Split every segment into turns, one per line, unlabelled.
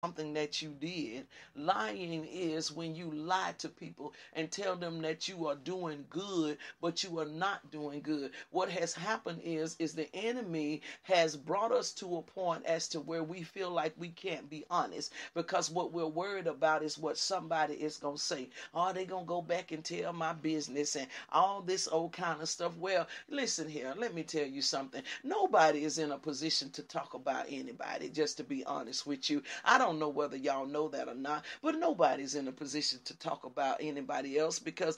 something that you did. Lying is when you lie to people and tell them that you are doing good, but you are not doing good. What has happened is the enemy has brought us to a point as to where we feel like we can't be honest, because what we're worried about is what somebody is going to say. Oh, they going to go back and tell my business and all this old kind of stuff. Well, listen here, let me tell you something. Nobody is in a position to talk about anybody, just to be honest with you. I don't know whether y'all know that or not, but nobody's in a position to talk about anybody else, because,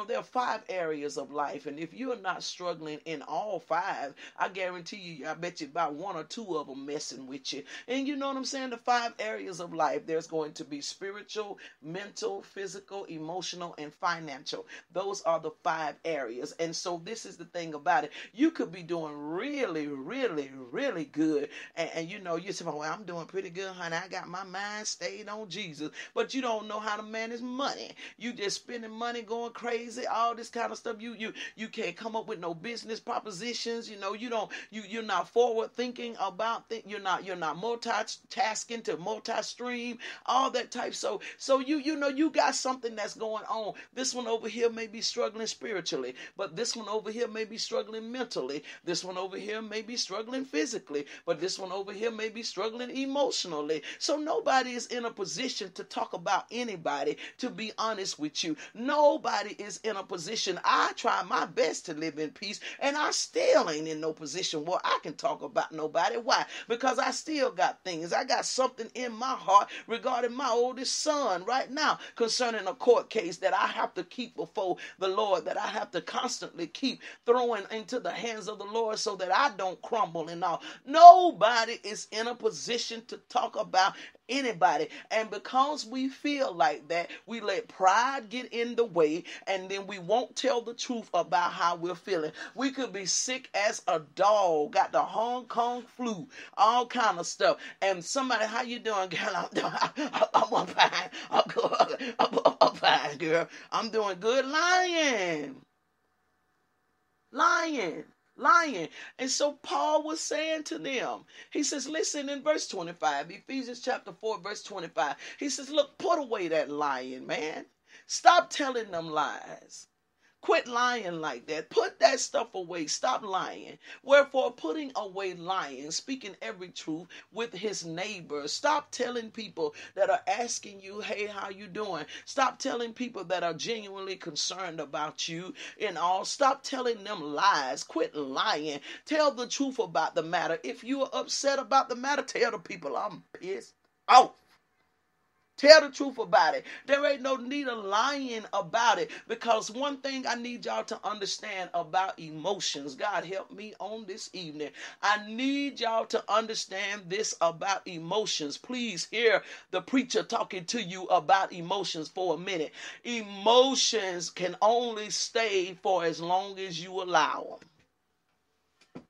there are 5 areas of life, and if you're not struggling in all 5, I guarantee you, I bet you about 1 or 2 of them messing with you. And you know what I'm saying? The 5 areas of life, there's going to be spiritual, mental, physical, emotional, and financial. Those are the 5 areas. And so this is the thing about it. You could be doing really, really, really good. And you say, well, I'm doing pretty good, honey. I got my mind stayed on Jesus. But you don't know how to manage money. You just spending money, going crazy, all this kind of stuff. You can't come up with no business propositions. You're not forward thinking about you're not multitasking to multi-stream, all that type. So you got something that's going on. This one over here may be struggling spiritually, but this one over here may be struggling mentally. This one over here may be struggling physically, but this one over here may be struggling emotionally. So nobody is in a position to talk about anybody, to be honest with you. Nobody is in a position. I try my best to live in peace, and I still ain't in no position where I can talk about nobody. Why? Because I still got things. I got something in my heart regarding my oldest son right now concerning a court case that I have to keep before the Lord, that I have to constantly keep throwing into the hands of the Lord so that I don't crumble and all. Nobody is in a position to talk about anybody. And because we feel like that, we let pride get in the way, and then we won't tell the truth about how we're feeling. We could be sick as a dog, got the Hong Kong flu, all kind of stuff. And somebody, how you doing, girl? I'm fine. I'm fine, girl. I'm doing good. Lying. And so Paul was saying to them, he says, listen, in verse 25, Ephesians chapter 4, verse 25, he says, look, put away that lying, man. Stop telling them lies. Quit lying like that. Put that stuff away. Stop lying. Wherefore, putting away lying, speaking every truth with his neighbor. Stop telling people that are asking you, hey, how you doing? Stop telling people that are genuinely concerned about you and all. Stop telling them lies. Quit lying. Tell the truth about the matter. If you are upset about the matter, tell the people, I'm pissed off. Tell the truth about it. There ain't no need of lying about it, because one thing I need y'all to understand about emotions, God help me on this evening. I need y'all to understand this about emotions. Please hear the preacher talking to you about emotions for a minute. Emotions can only stay for as long as you allow them.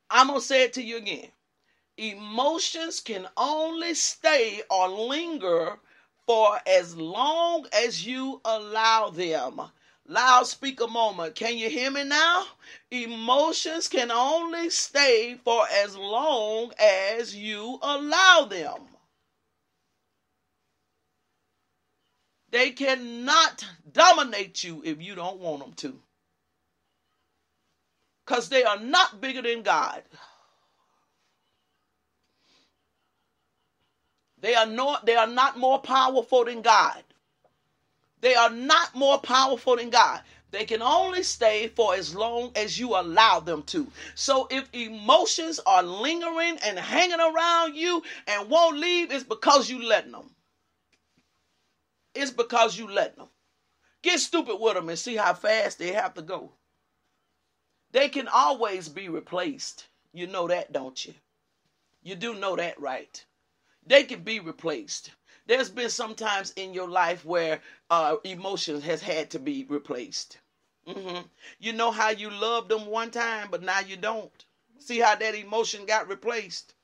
I'm going to say it to you again. Emotions can only stay or linger for as long as you allow them. Loudspeaker moment. Can you hear me now? Emotions can only stay for as long as you allow them. They cannot dominate you if you don't want them to, because they are not bigger than God. They are not more powerful than God. They are not more powerful than God. They can only stay for as long as you allow them to. So if emotions are lingering and hanging around you and won't leave, it's because you letting them. It's because you letting them. Get stupid with them and see how fast they have to go. They can always be replaced. You know that, don't you? You do know that, right? They can be replaced. There's been some times in your life where emotions has had to be replaced. You know how you loved them one time, but now you don't. See how that emotion got replaced?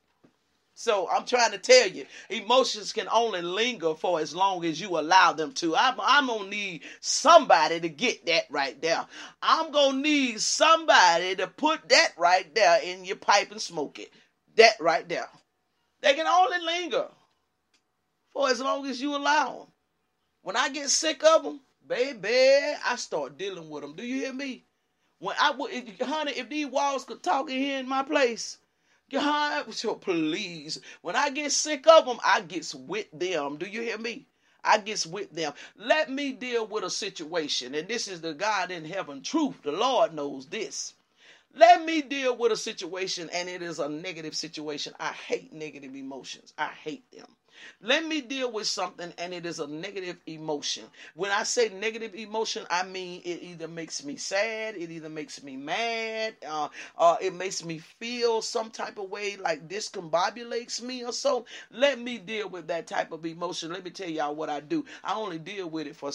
So I'm trying to tell you, emotions can only linger for as long as you allow them to. I'm going to need somebody to get that right there. I'm going to need somebody to put that right there in your pipe and smoke it. That right there. They can only linger for as long as you allow them. When I get sick of them, baby, I start dealing with them. Do you hear me? When honey, if these walls could talk in here in my place, please. When I get sick of them, I get with them. Do you hear me? I get with them. Let me deal with a situation. And this is the God in heaven truth. The Lord knows this. Let me deal with a situation, and it is a negative situation. I hate negative emotions. I hate them. Let me deal with something, and it is a negative emotion. When I say negative emotion, I mean it either makes me sad, it either makes me mad, it makes me feel some type of way like discombobulates me or so. Let me deal with that type of emotion. Let me tell y'all what I do. I only deal with it for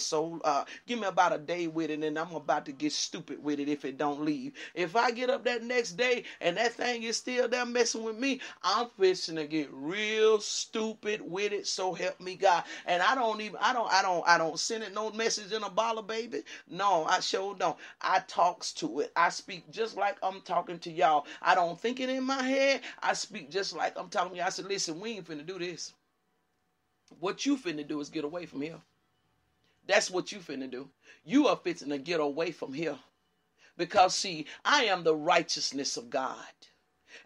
give me about a day with it, and I'm about to get stupid with it if it don't leave. If I get up that next day and that thing is still there messing with me, I'm fixing to get real stupid with it. So help me God. And I don't send it no message in a bottle, baby. No, I sure don't. I talks to it. I speak just like I'm talking to y'all. I don't think it in my head. I speak just like I'm talking to y'all. I said, listen, we ain't finna do this. What you finna do is get away from here. That's what you finna do. You are fixing to get away from here. Because see, I am the righteousness of God.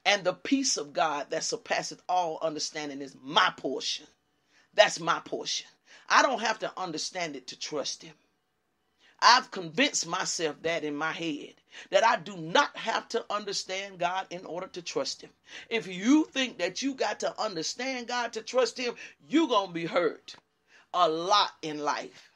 And the peace of God that surpasseth all understanding is my portion. That's my portion. I don't have to understand it to trust him. I've convinced myself that in my head, that I do not have to understand God in order to trust him. If you think that you got to understand God to trust him, you're going to be hurt a lot in life.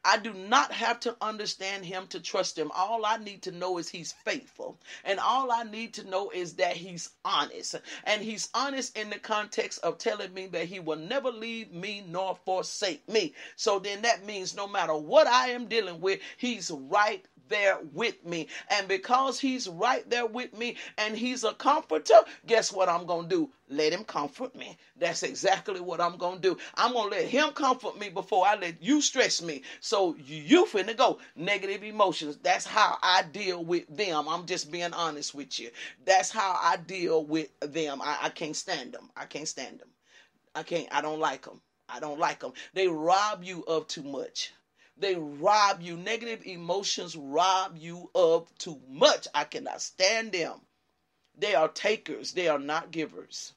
I do not have to understand him to trust him. All I need to know is he's faithful. And all I need to know is that he's honest. And he's honest in the context of telling me that he will never leave me nor forsake me. So then that means no matter what I am dealing with, he's right there with me. And because he's right there with me and he's a comforter, guess what I'm going to do? Let him comfort me. That's exactly what I'm going to do. I'm going to let him comfort me before I let you stress me. So you finna go. Negative emotions. That's how I deal with them. I'm just being honest with you. That's how I deal with them. I can't stand them. I can't stand them. I don't like them. I don't like them. They rob you of too much. They rob you. Negative emotions rob you of too much. I cannot stand them. They are takers. They are not givers.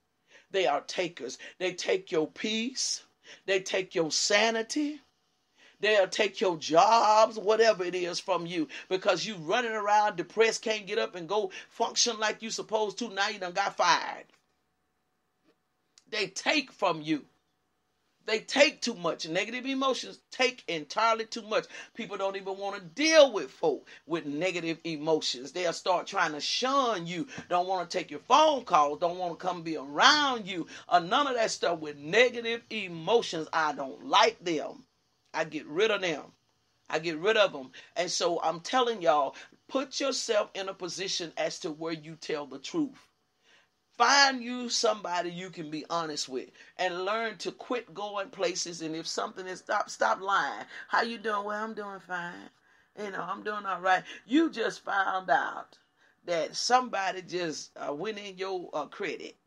They are takers. They take your peace. They take your sanity. They'll take your jobs, whatever it is from you, because you running around depressed, can't get up and go function like you supposed to. Now you done got fired. They take from you. They take too much. Negative emotions take entirely too much. People don't even want to deal with folk with negative emotions. They'll start trying to shun you. Don't want to take your phone calls. Don't want to come be around you. None of that stuff with negative emotions. I don't like them. I get rid of them. I get rid of them. And so I'm telling y'all, put yourself in a position as to where you tell the truth. Find you somebody you can be honest with and learn to quit going places. And if something is stop lying. How you doing? Well, I'm doing fine. I'm doing all right. You just found out that somebody just went in your credit.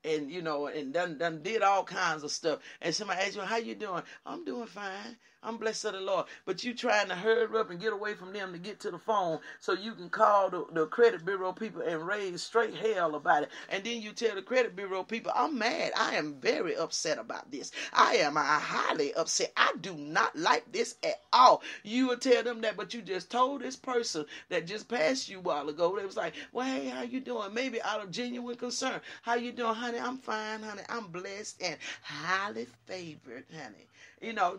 And, and done did all kinds of stuff. And somebody asked you, how you doing? I'm doing fine. I'm blessed of the Lord. But you trying to hurry up and get away from them to get to the phone so you can call the credit bureau people and raise straight hell about it. And then you tell the credit bureau people, I'm mad. I am very upset about this. I am highly upset. I do not like this at all. You will tell them that, but you just told this person that just passed you a while ago. They was like, well, hey, how you doing? Maybe out of genuine concern. How you doing, honey? I'm fine, honey. I'm blessed and highly favored, honey.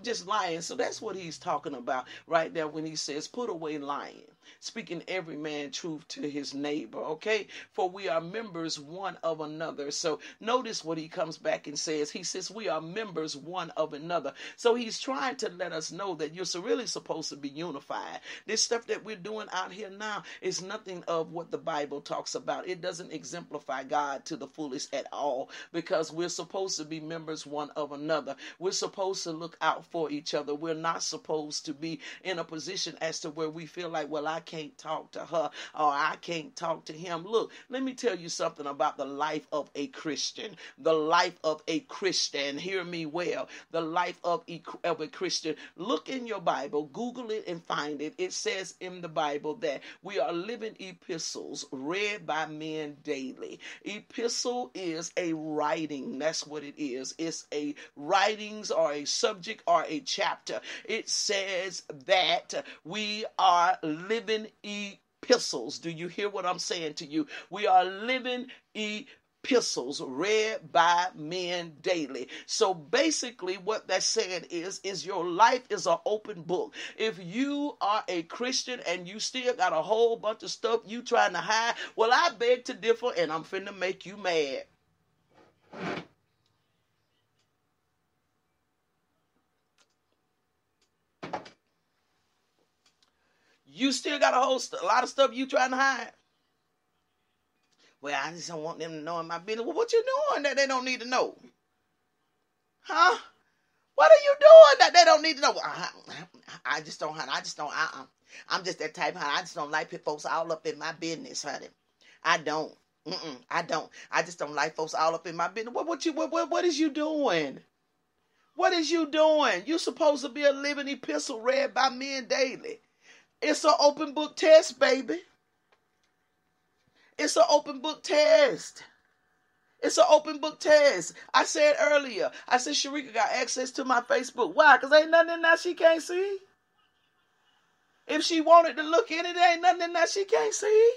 Just lying. So that's what he's talking about right there when he says, put away lying, speaking every man truth to his neighbor, okay? For we are members one of another. So notice what he comes back and says. He says we are members one of another. So he's trying to let us know that you're really supposed to be unified. This stuff that we're doing out here now is nothing of what the Bible talks about. It doesn't exemplify God to the fullest at all. y'all, because we're supposed to be members one of another. We're supposed to look out for each other. We're not supposed to be in a position as to where we feel like, well, I can't talk to her or I can't talk to him. Look, let me tell you something about the life of a Christian. The life of a Christian. Hear me well. The life of a Christian. Look in your Bible, Google it and find it. It says in the Bible that we are living epistles read by men daily. Epistle is a writing. That's what it is. It's a writings or a subject or a chapter. It says that we are living epistles. Do you hear what I'm saying to you? We are living epistles read by men daily. So basically what that's saying is your life is an open book. If you are a Christian and you still got a whole bunch of stuff you trying to hide, well, I beg to differ, and I'm finna make you mad. You still got a lot of stuff you trying to hide. Well, I just don't want them to know in my business. Well, what you doing that they don't need to know? Huh? What are you doing that they don't need to know? I just don't, honey. I'm just that type, honey. I just don't like folks all up in my business, honey. I don't. I don't. I just don't like folks all up in my business. What is you doing? What is you doing? You're supposed to be a living epistle read by men daily. It's an open book test, baby. It's an open book test. It's an open book test. I said earlier, Sharika got access to my Facebook. Why? Because ain't nothing in there she can't see. If she wanted to look in it, there ain't nothing in there she can't see.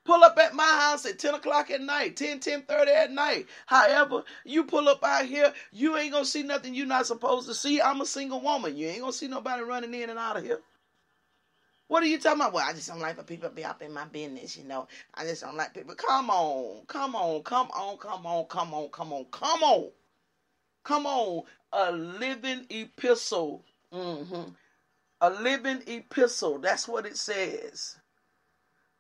Pull up at my house at 10 o'clock at night, 10:30 at night. However, you pull up out here, you ain't going to see nothing you're not supposed to see. I'm a single woman. You ain't going to see nobody running in and out of here. What are you talking about? Well, I just don't like for people to be up in my business, you know. I just don't like people. Come on. A living epistle. A living epistle. That's what it says.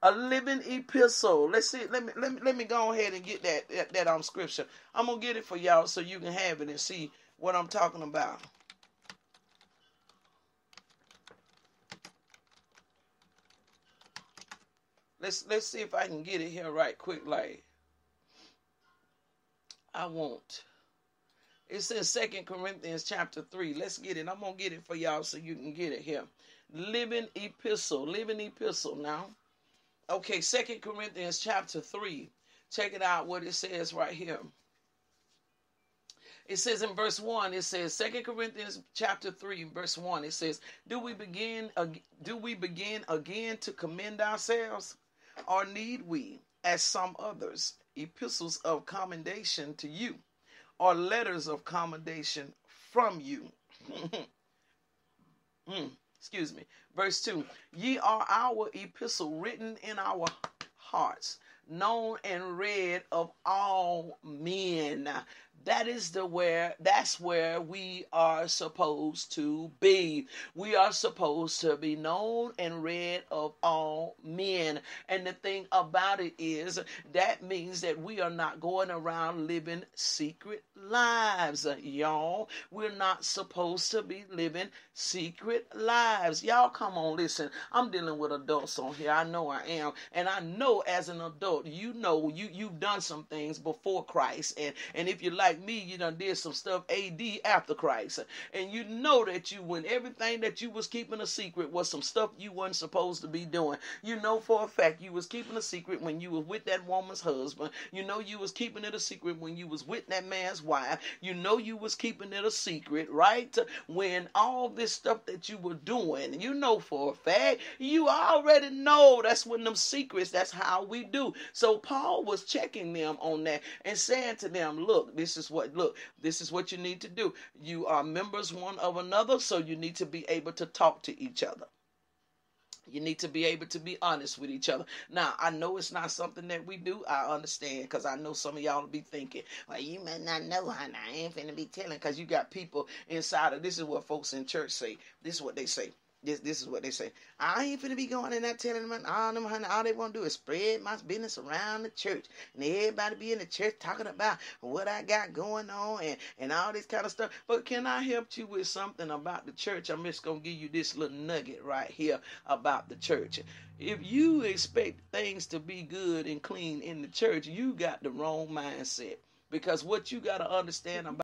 A living epistle. Let's see. Let me go ahead and get that scripture. I'm gonna get it for y'all so you can have it and see what I'm talking about. Let's see if I can get it here right quick. Like I won't. It's in 2 Corinthians chapter 3. Let's get it. I'm gonna get it for y'all so you can get it here. Living epistle now. Okay, 2 Corinthians chapter 3. Check it out what it says right here. It says in verse 1, it says, 2 Corinthians chapter 3, verse 1, it says, Do we begin again to commend ourselves? Or need we, as some others, epistles of commendation to you, or letters of commendation from you? Excuse me. Verse 2, Ye are our epistle written in our hearts, known and read of all men. That's where we are supposed to be. We are supposed to be known and read of all men. And the thing about it is that means that we are not going around living secret lives, y'all. We're not supposed to be living secret lives. Y'all, come on, listen. I'm dealing with adults on here. I know I am. And I know as an adult, you've done some things before Christ. And if you're like me, you done did some stuff AD after Christ. And you know that when everything that you was keeping a secret was some stuff you wasn't supposed to be doing. You know for a fact you was keeping a secret when you was with that woman's husband. You know you was keeping it a secret when you was with that man's wife. You know you was keeping it a secret, right? When all this stuff that you were doing, you know for a fact, you already know that's when them secrets, that's how we do. So Paul was checking them on that and saying to them, look, this is what you need to do. You are members one of another, so you need to be able to talk to each other. You need to be able to be honest with each other. Now, I know it's not something that we do. I understand, because I know some of y'all will be thinking, well, you may not know, honey. I ain't finna be telling, because you got people inside of, this is what folks in church say. This is what they say. This is what they say. I ain't finna be going in there telling them all them, honey, all they want to do is spread my business around the church. And everybody be in the church talking about what I got going on and all this kind of stuff. But can I help you with something about the church? I'm just going to give you this little nugget right here about the church. If you expect things to be good and clean in the church, you got the wrong mindset. Because what you got to understand about